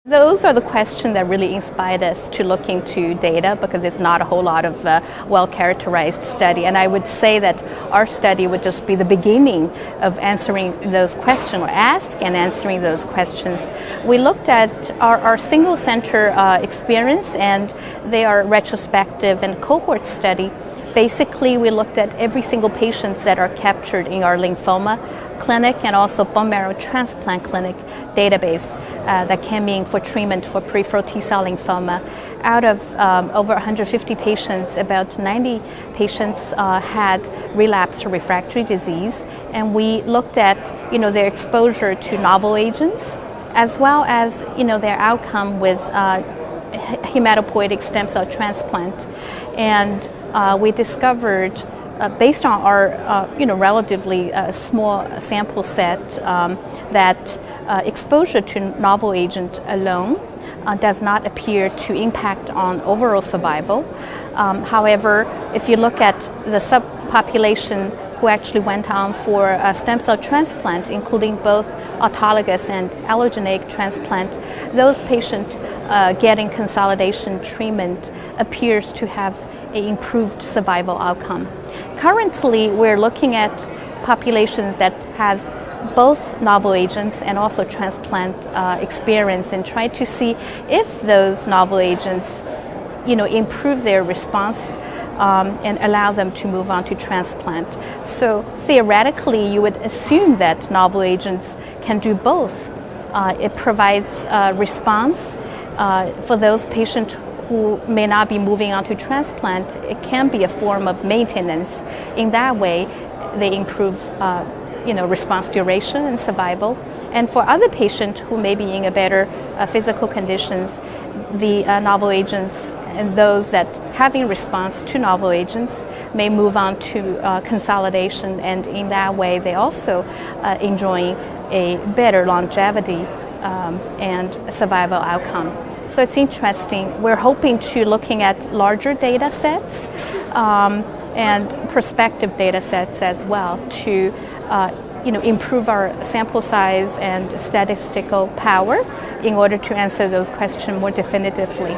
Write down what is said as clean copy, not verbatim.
Those are the questions that really inspired us to look into data, because there's not a whole lot of well-characterized study. And I would say that our study would just be the beginning of answering those questions, or ask and answering those questions. We looked at our single center experience, and they are retrospective and cohort study. Basically, we looked at every single patient that are captured in our lymphoma clinic and also bone marrow transplant clinic database that came in for treatment for peripheral T-cell lymphoma. Out of over 150 patients, about 90 patients had relapsed or refractory disease, and we looked at their exposure to novel agents, as well as their outcome with hematopoietic stem cell transplant. And we discovered, based on our relatively small sample set, that exposure to novel agent alone does not appear to impact on overall survival. However, if you look at the subpopulation who actually went on for a stem cell transplant, including both autologous and allogeneic transplant, those patients getting consolidation treatment appears to have an improved survival outcome. Currently, we're looking at populations that has both novel agents and also transplant experience, and try to see if those novel agents improve their response and allow them to move on to transplant. So theoretically, you would assume that novel agents can do both. It provides a response for those patients who may not be moving on to transplant. It can be a form of maintenance. In that way, they improve response duration and survival. And for other patients who may be in a better physical conditions, the novel agents and those that having response to novel agents may move on to consolidation, and in that way they also enjoying a better longevity and survival outcome. So it's interesting. We're hoping to looking at larger data sets and prospective data sets as well to improve our sample size and statistical power in order to answer those questions more definitively.